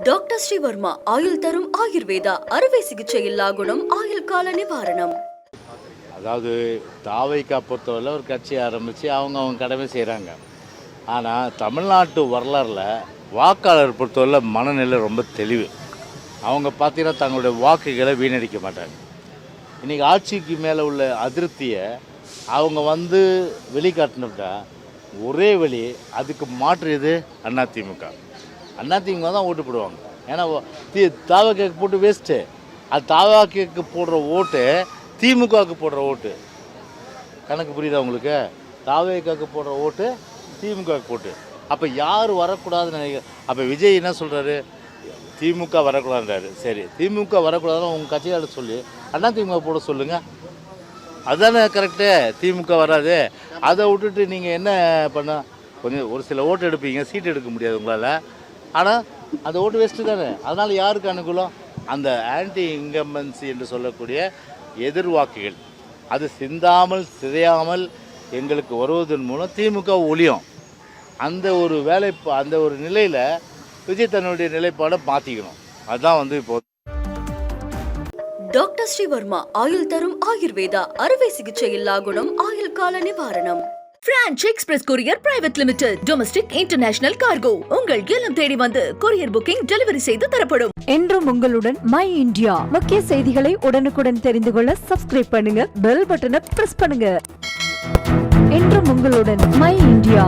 Doctor Sreevarma ஆயுள் தரும் ஆயுர்வேதா அறுவை சிகிச்சையில்லா குணம் ஆயுள் கால நிவாரணம். அதாவது தாவைக்கா பொறுத்தவரை ஒரு கட்சி ஆரம்பித்து அவங்க கடமை செய்கிறாங்க. ஆனால் தமிழ்நாட்டு வரலாறில் வாக்காளர் பொறுத்தவரை மனநிலை ரொம்ப தெளிவு. அவங்க பார்த்தீங்கன்னா தங்களுடைய வாக்குகளை வீணடிக்க மாட்டாங்க. இன்றைக்கி ஆட்சிக்கு மேலே உள்ள அதிருப்தியை அவங்க வெளிக்காட்டினப்பட்டா ஒரே வழி அதுக்கு மாற்றியது அதிமுக. அதிமுக தான் ஓட்டு போடுவாங்க. ஏன்னா தாவக்காக்கு போட்டு வேஸ்ட்டு. அது தாவக்காக்கு போடுற ஓட்டு திமுகவுக்கு போடுற ஓட்டு. கணக்கு புரியுதா உங்களுக்கு? தாவக்காக்கு போடுற ஓட்டு திமுகவுக்கு போட்டு. அப்போ யார் வரக்கூடாதுன்னு நினைக்கிறேன். அப்போ விஜய் என்ன சொல்கிறாரு? திமுக வரக்கூடாதுன்றாரு. சரி, திமுக வரக்கூடாதுன்னு உங்கள் கட்சியாளர் சொல்லி அதிமுக போட சொல்லுங்கள். அதுதானே கரெக்டு. திமுக வராது. அதை விட்டுட்டு நீங்கள் என்ன பண்ண, கொஞ்சம் ஒரு சில ஓட்டு எடுப்பீங்க, சீட்டு எடுக்க முடியாது உங்களால். ஆனால் அந்த ஓட்டு வேஸ்ட்டு தானே. அதனால் யாருக்கு அனுகூலம்? அந்த ஆன்டி இன்கம்பன்சி என்று சொல்லக்கூடிய எதிர்வாக்குகள் அது சிந்தாமல் சிதையாமல் எங்களுக்கு வருவதன் மூலம் திமுக ஒழியும். அந்த ஒரு நிலையில் விஜய் தன்னுடைய நிலைப்பாடை மாற்றிக்கணும். அதுதான் இப்போ டாக்டர் ஸ்ரீவர்மா ஆயுள் தரும் ஆயுர்வேதா அறுவை சிகிச்சையில்லா குணம் ஆயுள் கால நிவாரணம். Branch express courier private limited. Domestic international cargo. உங்கள் இல்லம் தேடி வந்து கொரியர் புக்கிங் டெலிவரி செய்து தரப்படும். என்றும் உங்களுடன் மை இந்தியா. முக்கிய செய்திகளை உடனுக்குடன் தெரிந்து கொள்ள சப்ஸ்கிரைப் பண்ணுங்க, பெல் பட்டனை பிரஸ் பண்ணுங்க. என்றும் உங்களுடன் மை இந்தியா.